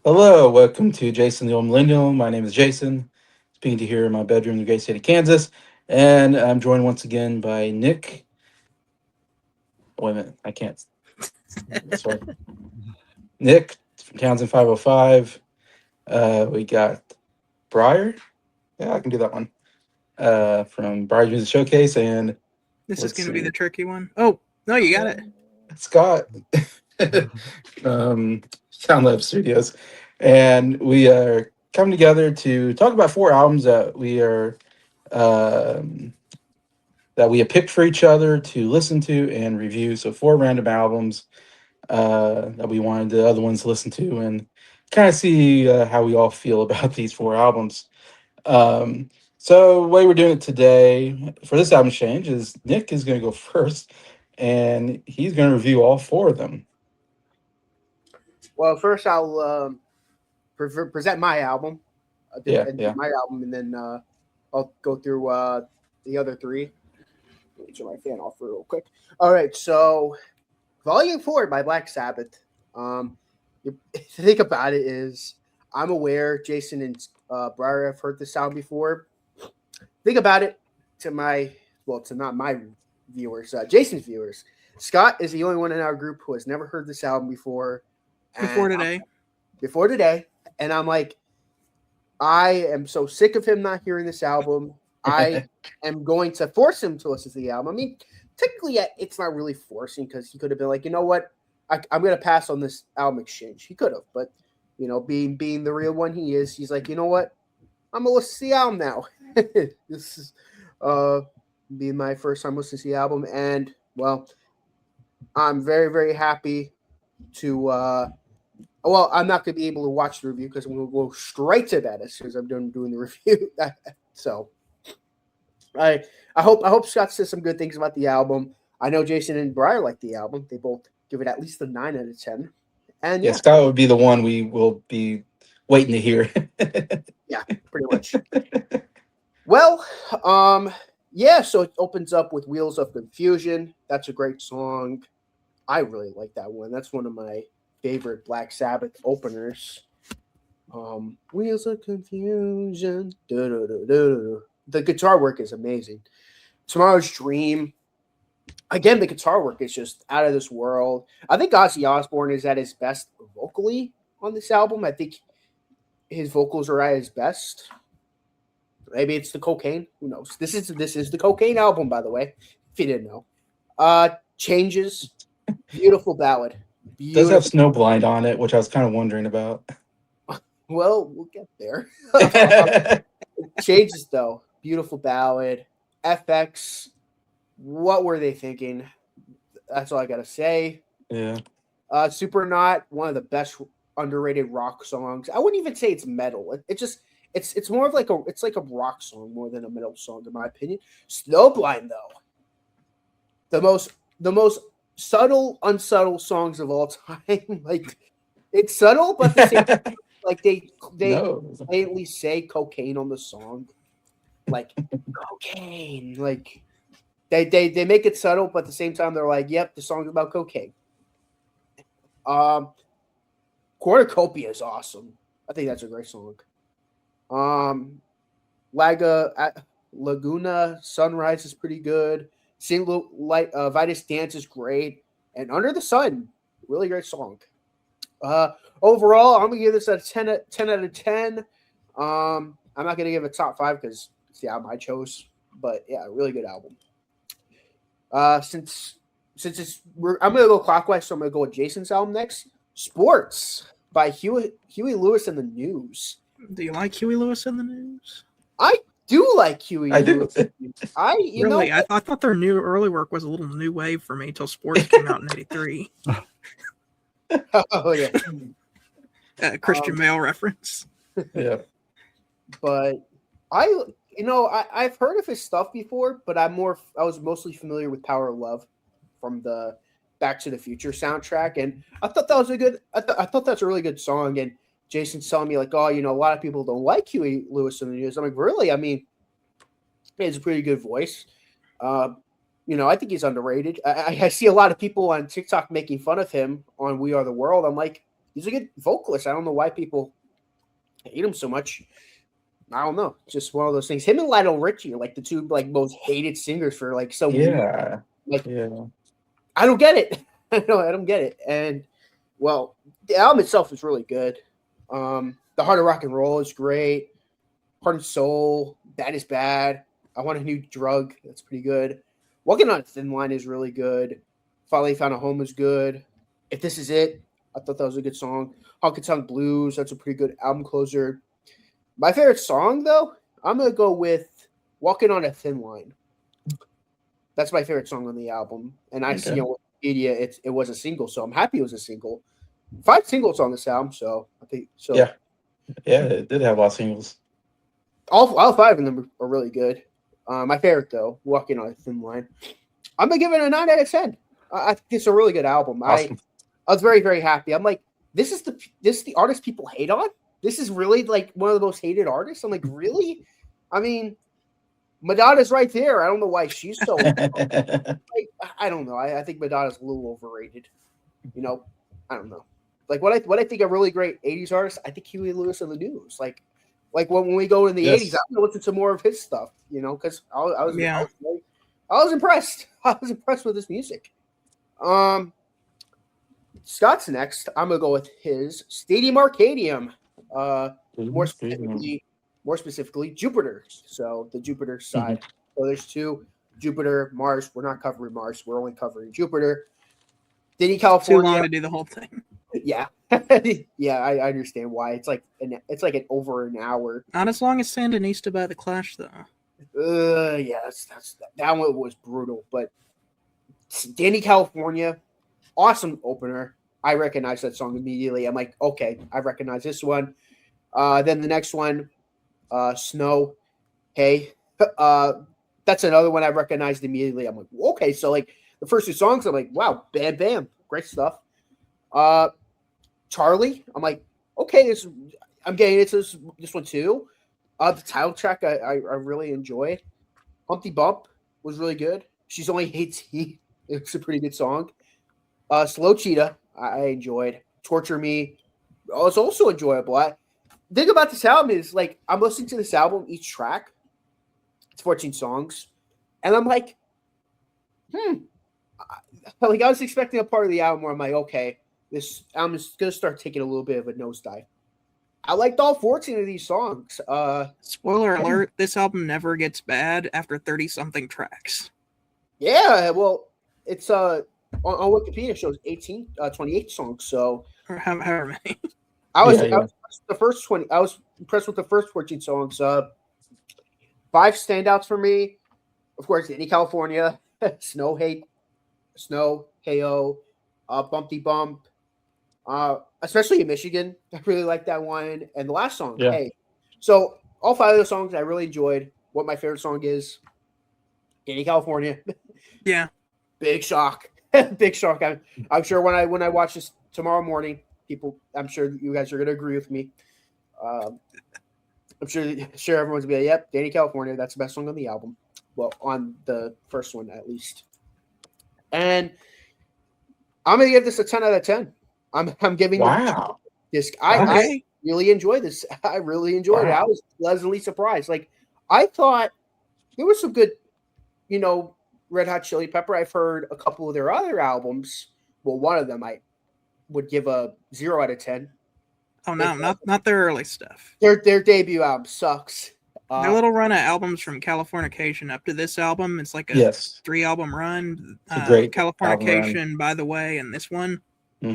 Hello, welcome to Jason the Old Millennial. My name is Jason, speaking to here in my bedroom in the great state of Kansas. And I'm joined once again by Nick. Wait a minute, I can't. Sorry. Nick from Townsend 505. We got Bryer. Yeah, I can do that one. From Bryer Music Showcase. And This is let's going to be the see. tricky one. Oh, no, you got it. Scott. Sound Lab Studios. And we are coming together to talk about four albums um, that we have picked for each other to listen to and review. So four random albums that we wanted the other ones to listen to and kind of see how we all feel about these four albums. Um, so the way we're doing it today for this album change is Nick is going to go first, and he's going to review all four of them. Well, first I'll present my album, Yeah, yeah. and then I'll go through the other three. Let me turn my fan off real quick. All right, so Volume 4 by Black Sabbath. Think about it is I'm aware Jason and Bryer have heard this sound before. Think about it to not my viewers, Jason's viewers. Scott is the only one in our group who has never heard this album before. Before today. Before today, and I'm like, I am so sick of him not hearing this album. I am going to force him to listen to the album. I mean, technically, it's not really forcing because he could have been like, you know what, I'm going to pass on this album exchange. He could have, but being the real one he is, he's like, you know what, I'm gonna listen to the album now. This is being my first time listening to the album, and well, I'm very very happy to. Well, I'm not going to be able to watch the review because I'm going to go straight to that as soon as I'm done doing the review. So, I hope Scott says some good things about the album. I know Jason and Bryer like the album. They both give it at least a 9 out of 10. And Yeah, yeah, Scott would be the one we will be waiting to hear. yeah, pretty much. Well, yeah. So it opens up with "Wheels of Confusion." That's a great song. I really like that one. That's one of my favorite Black Sabbath openers. Wheels of Confusion. The guitar work is amazing. Tomorrow's Dream. Again, the guitar work is just out of this world. I think Ozzy Osbourne is at his best vocally on this album. I think his vocals are at his best. Maybe it's the cocaine. Who knows? This is the cocaine album, by the way. If you didn't know. Changes. Beautiful ballad. Does have Beautiful. Snowblind on it, which I was kind of wondering about. Well, we'll get there. Changes though. Beautiful ballad. FX. What were they thinking? That's all I gotta say. Yeah. Super Not, one of the best underrated rock songs. I wouldn't even say it's metal. It just it's more of like a rock song more than a metal song in my opinion. Snowblind though, the most subtle, unsubtle songs of all time. Like it's subtle, but the same like they No. blatantly say cocaine on the song. Like cocaine. Like they make it subtle, but at the same time they're like, yep, the song's about cocaine. Um Cornucopia is awesome. I think that's a great song. Um Laga Laguna Sunrise is pretty good. Single Light Vitus Dance is great. And Under the Sun, really great song. Uh Overall, I'm gonna give this a 10 out of 10. I'm not gonna give it top five because it's the album I chose. But yeah, really good album. Since I'm gonna go clockwise, so I'm gonna go with Jason's album next. Sports by Huey Lewis and the News. Do you like Huey Lewis in the News? I do like Huey I do. Lewis. You Really? know, I thought their new early work was a little new wave for me until Sports came out in '83. oh yeah, Christian Bale reference. Yeah. but I've heard of his stuff before, but I was mostly familiar with Power of Love from the Back to the Future soundtrack, and I thought that was a good. I thought that's a really good song. And Jason's telling me like, oh, a lot of people don't like Huey Lewis in the News. I'm like, really? I mean, he has a pretty good voice. Uh, I think he's underrated. I see a lot of people on TikTok making fun of him on We Are the World. I'm like, he's a good vocalist. I don't know why people hate him so much. I don't know. Just one of those things. Him and Lionel Richie are like the two like most hated singers for like some weird. Yeah. Like Yeah. I don't get it. I don't get it. And well, the album itself is really good. The Heart of Rock and Roll is great. Heart and Soul, Bad is Bad. I Want a New Drug. That's pretty good. Walking on a Thin Line is really good. Finally Found a Home is good. If This Is It, I thought that was a good song. Honky Tonk Blues, that's a pretty good album closer. My favorite song, though, I'm going to go with Walking on a Thin Line. That's my favorite song on the album. And I see on Wikipedia it was a single, so I'm happy it was a single. 5 singles on this album, so I think so. Yeah. Yeah, it did have a lot of singles. All 5 of them are really good. My favorite, though, Walking on a Thin Line. I'm going to give it a 9 out of 10. I think it's a really good album. Awesome. I was very, very happy. I'm like, this is the artist people hate on? This is really like one of the most hated artists? I'm like, really? I mean, Madonna's right there. I don't know why she's so like, I don't know. I think Madonna's a little overrated. You know, I don't know. Like what I think a really great 80s artist, I think Huey Lewis and the News. Like when we go in the 80s, I'm gonna listen to more of his stuff, you know, because I was impressed. I was impressed with his music. Scott's next. I'm gonna go with his Stadium Arcadium. More specifically, Jupiter. So the Jupiter side. So there's 2, Jupiter, Mars. We're not covering Mars. We're only covering Jupiter. Diddy, California. Too long to do the whole thing. Yeah, yeah. I understand why. It's like an over an hour. Not as long as Sandinista by the Clash, though. Yeah, that one was brutal. But Danny, California, awesome opener. I recognize that song immediately. I'm like, okay, I recognize this one. Then the next one, Snow. Hey, that's another one I recognized immediately. I'm like, okay, so like the first 2 songs, I'm like, wow, bam, bam, great stuff. Charlie, I'm like, okay, I'm getting into this one too. The title track I really enjoyed. Humpty Bump was really good. She's Only 18. It's a pretty good song. Slow Cheetah, I enjoyed. Torture Me, it's also enjoyable. The thing about this album is, like, I'm listening to this album, each track, it's 14 songs, and I'm like, like I was expecting a part of the album where I'm like, okay, this album is going to start taking a little bit of a nosedive. I liked all 14 of these songs. Spoiler alert, this album never gets bad after 30-something tracks. Yeah, well, it's on Wikipedia it shows 28 songs, so or however many. I was the first 20. I was impressed with the first 14 songs. 5 standouts for me, of course, Danny, California, Snow, Heyo, Bumpty Bump, especially in Michigan. I really like that one. And the last song, Hey. So all 5 of the songs I really enjoyed. What my favorite song is, Danny, California. Yeah. Big shock. Big shock. I'm sure when I watch this tomorrow morning, I'm sure you guys are going to agree with me. I'm sure everyone's going to be like, yep, Danny, California, that's the best song on the album. Well, on the first one, at least. And I'm going to give this a 10 out of 10. I'm giving this. I really enjoyed this. I really enjoyed it. I was pleasantly surprised. Like, I thought there was some good, Red Hot Chili Pepper. I've heard a couple of their other albums. Well, one of them I would give a 0 out of 10. Oh no, not their early stuff. Their debut album sucks. Their little run of albums from Californication up to this album, it's like a 3-album run. Great Californication, by the way, and this one,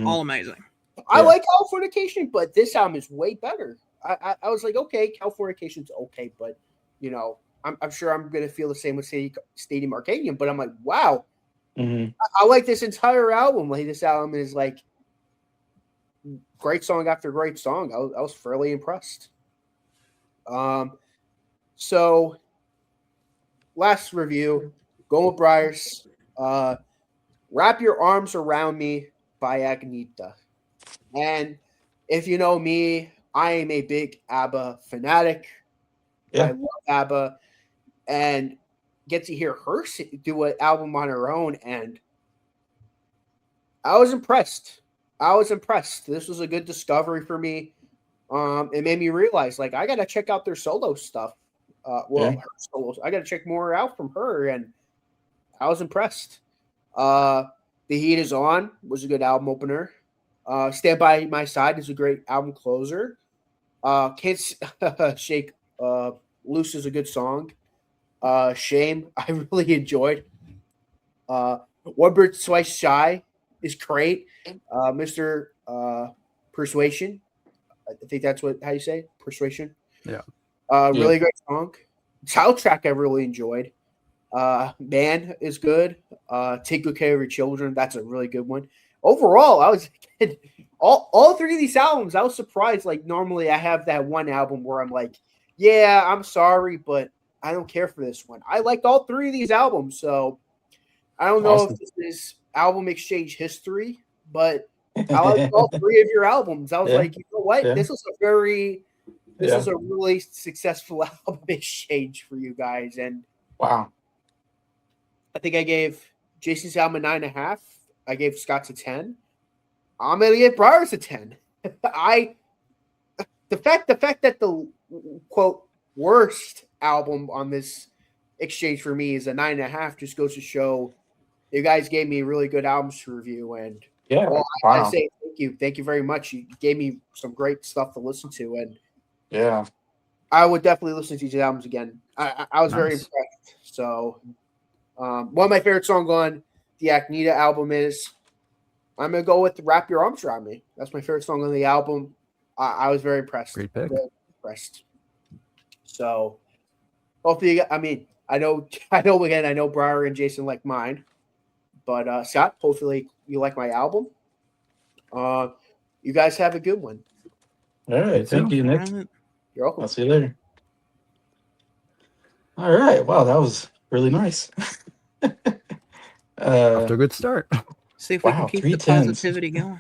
all amazing. I like Californication, but this album is way better. I was like, okay, Californication's okay, but I'm sure I'm gonna feel the same with Stadium Arcadium. But I'm like, wow, I like this entire album. Like, this album is like great song after great song. I was fairly impressed. So last review, going with Bryer's, Wrap Your Arms Around Me by Agnetha. And if you know me, I am a big ABBA fanatic. Yeah. I love ABBA, and get to hear her do an album on her own, and I was impressed. I was impressed. This was a good discovery for me. It made me realize like I gotta check out their solo stuff. Well, her solos. I gotta check more out from her, and I was impressed. Uh, the Heat is On was a good album opener. Stand by My Side is a great album closer. Can't Shake Loose is a good song. Shame I really enjoyed. One Bird Twice Shy is great. Mr. Persuasion, I think that's how you say it. Persuasion. Yeah. Really great song. Soundtrack I really enjoyed. Man is good. Take Good Care of Your Children. That's a really good one. Overall, I was all three of these albums. I was surprised. Like normally, I have that one album where I'm like, yeah, I'm sorry, but I don't care for this one. I liked all three of these albums, so I don't know if this is album exchange history, but I like all three of your albums. I was like, you know what? Yeah. This was a really successful album exchange for you guys. And wow. I think I gave Jason's album a 9.5. I gave Scott's a 10. I'm gonna give Bryer's a 10. The fact that the quote worst album on this exchange for me is a 9.5 just goes to show you guys gave me really good albums to review. And I say thank you very much. You gave me some great stuff to listen to, and I would definitely listen to these albums again. I was very impressed. So one of my favorite songs on the Agneta album is I'm gonna go with "Wrap Your Arms Around Me." That's my favorite song on the album. I was very impressed. Great pick. Very impressed. So hopefully, I know Bryer and Jason like mine, but Scott, hopefully you like my album. You guys have a good one. All right, thank you, Nick. You're welcome. I'll see you later. All right, wow, that was really nice. Off to a good start. See if we can keep the positivity going.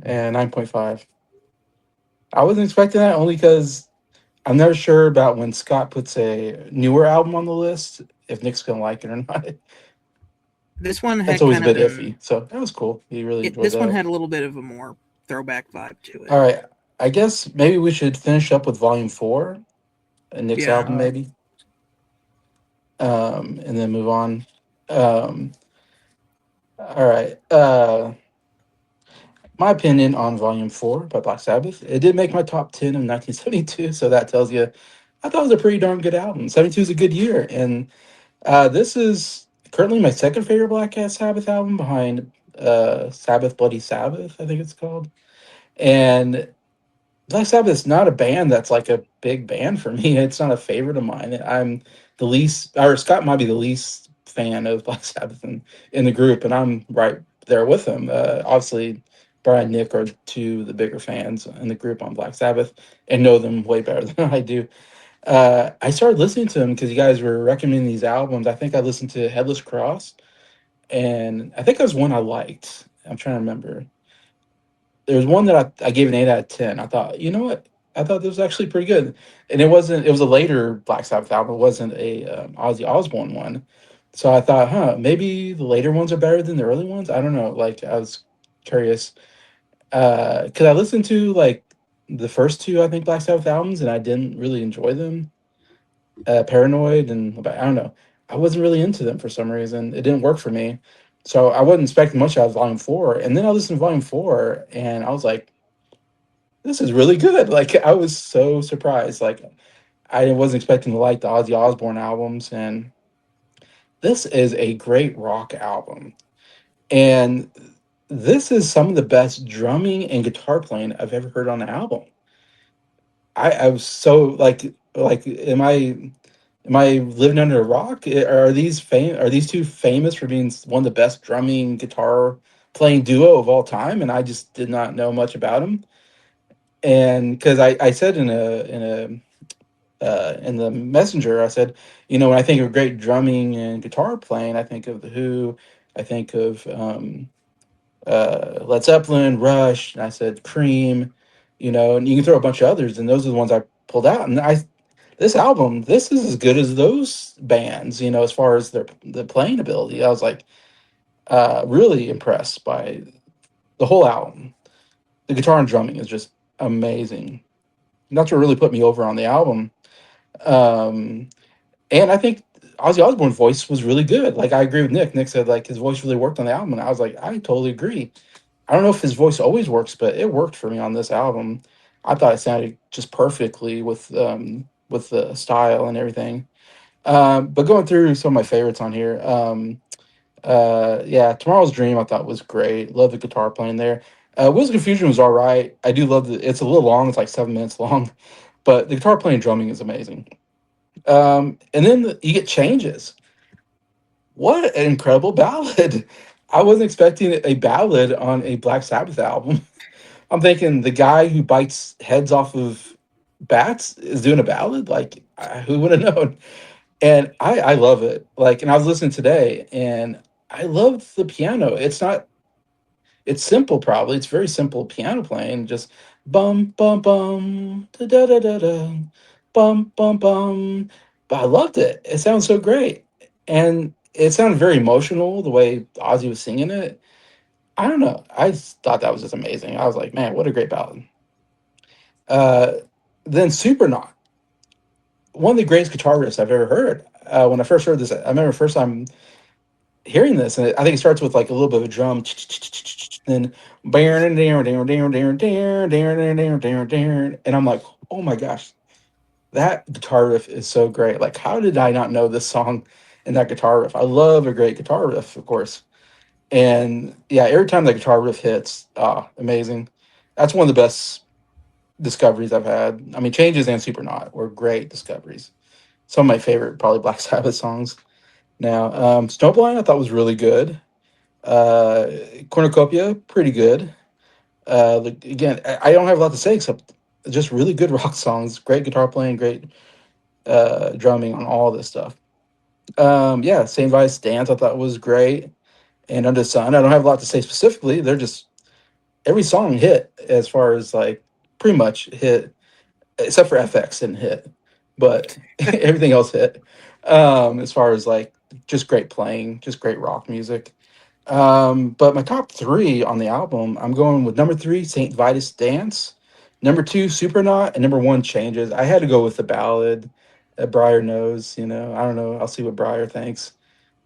And 9.5. I wasn't expecting that only because I'm never sure about when Scott puts a newer album on the list if Nick's gonna like it or not. This one had that's always a bit iffy, so that was cool. He really enjoyed this that. one had a little bit of a more throwback vibe to it. All right, I guess maybe we should finish up with Volume 4, Nick's album, maybe, and then move on. All right. My opinion on Volume 4 by Black Sabbath. It did make my top 10 in 1972, so that tells you I thought it was a pretty darn good album. 72 is a good year, and this is currently my second favorite Black Sabbath album behind Sabbath Bloody Sabbath, I think it's called. And Black Sabbath is not a band that's like a big band for me. It's not a favorite of mine. I'm the least, or Scott might be the least fan of Black Sabbath in the group, and I'm right there with him. Obviously, Bryan and Nick are two of the bigger fans in the group on Black Sabbath and know them way better than I do. I started listening to them because you guys were recommending these albums. I think I listened to Headless Cross, and I think there was one I liked. I'm trying to remember. There was one that I gave an 8 out of 10. I thought, you know what? I thought this was actually pretty good. And it was a later Black Sabbath album. It wasn't a Ozzy Osbourne one. So I thought, maybe the later ones are better than the early ones. I don't know. Like, I was curious. Because I listened to, like, the first two, I think, Black Sabbath albums, and I didn't really enjoy them. Paranoid, and I don't know. I wasn't really into them for some reason. It didn't work for me. So I wasn't expecting much out of Volume 4. And then I listened to Volume 4, and I was like, this is really good. Like, I was so surprised. Like, I wasn't expecting to like the Ozzy Osbourne albums, and this is a great rock album. And this is some of the best drumming and guitar playing I've ever heard on an album. I was so like, am I living under a rock? Are these two famous for being one of the best drumming guitar playing duo of all time? And I just did not know much about them. And because I said in the messenger, I said, when I think of great drumming and guitar playing, I think of the Who, I think of Led Zeppelin, Rush, and I said Cream, and you can throw a bunch of others, and those are the ones I pulled out. And this album, this is as good as those bands, as far as the playing ability. I was like really impressed by the whole album. The guitar and drumming is just amazing. And that's what really put me over on the album. Um, and I think Ozzy Osbourne's voice was really good. Like I agree with Nick. Nick said like his voice really worked on the album, and I was like, I totally agree. I don't know if his voice always works, but it worked for me on this album. I thought it sounded just perfectly with the style and everything. But going through some of my favorites on here, yeah, Tomorrow's Dream I thought was great. Love the guitar playing there. Wheels of Confusion was all right. I do love it's a little long. It's like 7 minutes long, but the guitar playing drumming is amazing. And then you get Changes. What an incredible ballad! I wasn't expecting a ballad on a Black Sabbath album. I'm thinking the guy who bites heads off of bats is doing a ballad. Like, who would have known? And I love it. Like, and I was listening today, and I love the piano. It's simple, probably. It's very simple piano playing, just bum bum bum da da da da da bum bum bum. But I loved it. It sounds so great, and it sounded very emotional the way Ozzy was singing it. I don't know. I just thought that was just amazing. I was like, man, what a great ballad. Uh, then Supernaut, one of the greatest guitar riffs I've ever heard. When I first heard this, I remember first time hearing this, and I think it starts with like a little bit of a drum, then and I'm like, oh my gosh, that guitar riff is so great. Like, how did I not know this song and that guitar riff? I love a great guitar riff, of course. And yeah, every time that guitar riff hits, amazing. That's one of the best discoveries I've had. I mean, Changes and Supernaut were great discoveries. Some of my favorite, probably Black Sabbath songs. Now, Snowblind I thought was really good. Uh, Cornucopia, pretty good. Again, I don't have a lot to say except just really good rock songs, great guitar playing, great drumming on all this stuff. Yeah, Saint Vice Dance I thought was great, and Under the Sun. I don't have a lot to say specifically. They're just every song hit as far as like pretty much hit, except for FX didn't hit, but everything else hit. As far as like just great playing, just great rock music. But my top three on the album, I'm going with number three, Saint Vitus Dance, number two, Supernaut, and number one, Changes. I had to go with the ballad. Bryer knows, I don't know. I'll see what Bryer thinks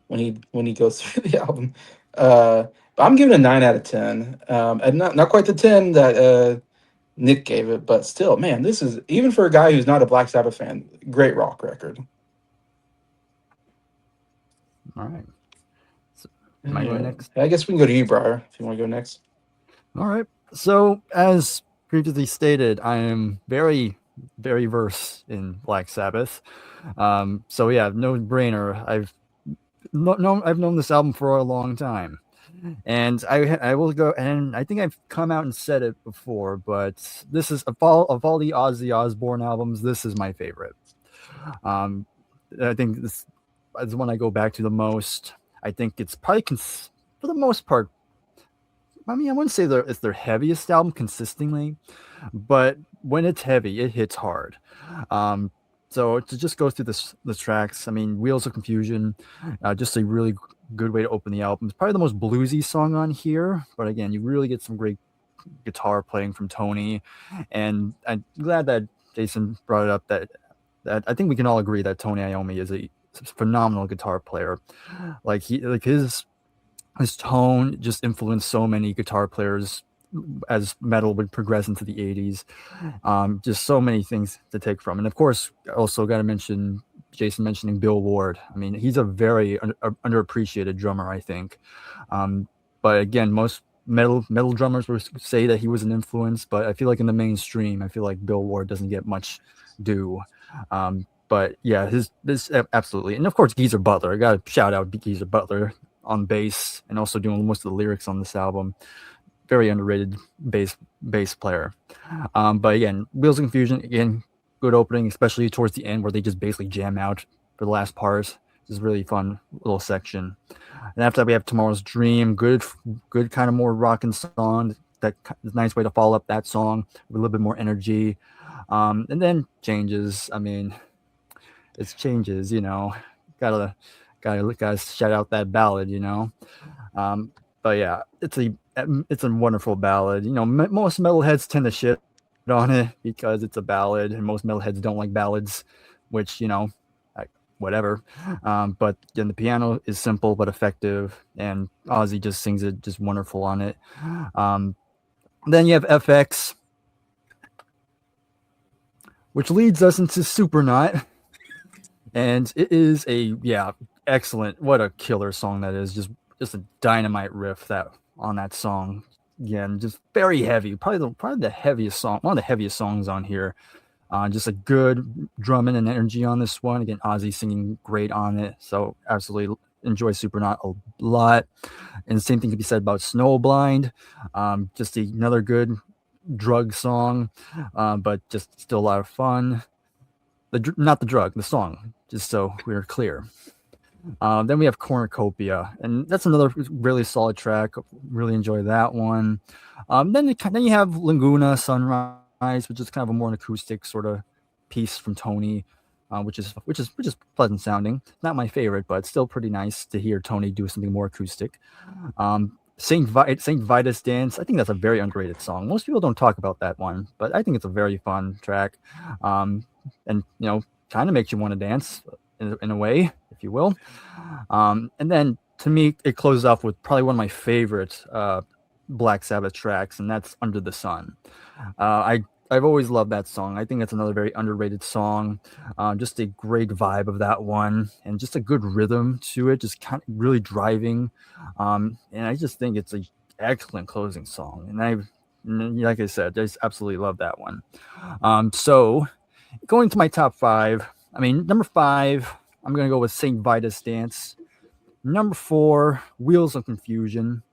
when he goes through the album. But I'm giving it a 9 out of 10. And not quite the 10 that Nick gave it, but still, man, this is even for a guy who's not a Black Sabbath fan, great rock record. All right. So, am I going next? I guess we can go to you, Bryer, if you want to go next. All right. So, as previously stated, I am very, very versed in Black Sabbath. So yeah, no brainer. I've known this album for a long time, and I will go, and I think I've come out and said it before, but this is of all the Ozzy Osbourne albums, this is my favorite. I think this is the one I go back to the most. I think it's probably for the most part. I mean, I wouldn't say it's their heaviest album consistently, but when it's heavy, it hits hard. So to just go through the tracks, I mean, Wheels of Confusion, just a really good way to open the album. It's probably the most bluesy song on here, but again, you really get some great guitar playing from Tony, and I'm glad that Jason brought it up. That I think we can all agree that Tony Iommi is a phenomenal guitar player. Like his tone just influenced so many guitar players as metal would progress into the 80s. Just so many things to take from. And of course, also got to mention Jason mentioning Bill Ward. I mean, he's a very underappreciated drummer, I think. But again, most metal drummers would say that he was an influence, but I feel like in the mainstream, I feel like Bill Ward doesn't get much due. But yeah, this absolutely. And of course, Geezer Butler. I got to shout out Geezer Butler on bass and also doing most of the lyrics on this album. Very underrated bass player. But again, Wheels of Confusion, again, good opening, especially towards the end where they just basically jam out for the last part. It's a really fun little section. And after that, we have Tomorrow's Dream, good kind of more rockin' song. That is a nice way to follow up that song with a little bit more energy. And then Changes. I mean, it's Changes, gotta shout out that ballad, But yeah, it's a it's a wonderful ballad. Most metalheads tend to shit on it because it's a ballad, and most metalheads don't like ballads, which whatever. But again, the piano is simple but effective, and Ozzy just sings it just wonderful on it. Then you have FX, which leads us into Supernaut, and it is excellent. What a killer song that is! Just a dynamite riff on that song. Again, just very heavy. Probably the heaviest song, one of the heaviest songs on here. Just a good drumming and energy on this one. Again, Ozzy singing great on it. So absolutely enjoy Supernaut a lot. And the same thing can be said about Snowblind. Just another good drug song, but just still a lot of fun. Not the drug, the song, just so we're clear. Then we have Cornucopia, and that's another really solid track. Really enjoy that one. Then you have Laguna Sunrise, which is kind of a more acoustic sort of piece from Tony, which is pleasant sounding. Not my favorite, but still pretty nice to hear Tony do something more acoustic. Saint Vitus Dance, I think that's a very underrated song. Most people don't talk about that one, but I think it's a very fun track, and kind of makes you want to dance in a way, if you will. And then to me, it closes off with probably one of my favorite Black Sabbath tracks, and that's Under the Sun. I've always loved that song. I think that's another very underrated song. Just a great vibe of that one, and just a good rhythm to it, just kind of really driving. And I just think it's an excellent closing song. And like I said, I just absolutely love that one. So going to my top 5, number 5, I'm going to go with St. Vitus Dance. Number 4, Wheels of Confusion.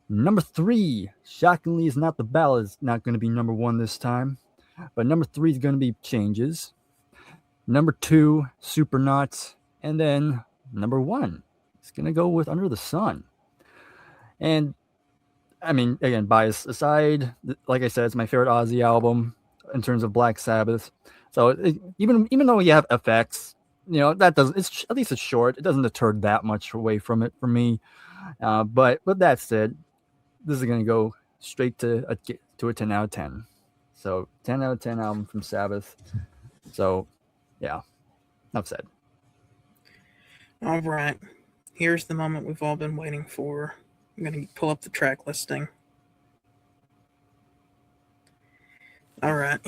Number 3, shockingly, is not the ballad. It's not going to be number 1 this time. But number 3 is going to be Changes. Number 2, Supernauts. And then number 1 is going to go with Under the Sun. And, again, bias aside, like I said, it's my favorite Ozzy album in terms of Black Sabbath. So even though you have FX, that doesn't. At least it's short. It doesn't deter that much away from it for me. But that said, this is going to go straight to a 10 out of 10. So 10 out of 10 album from Sabbath. So yeah, enough said. All right, here's the moment we've all been waiting for. I'm going to pull up the track listing. All right.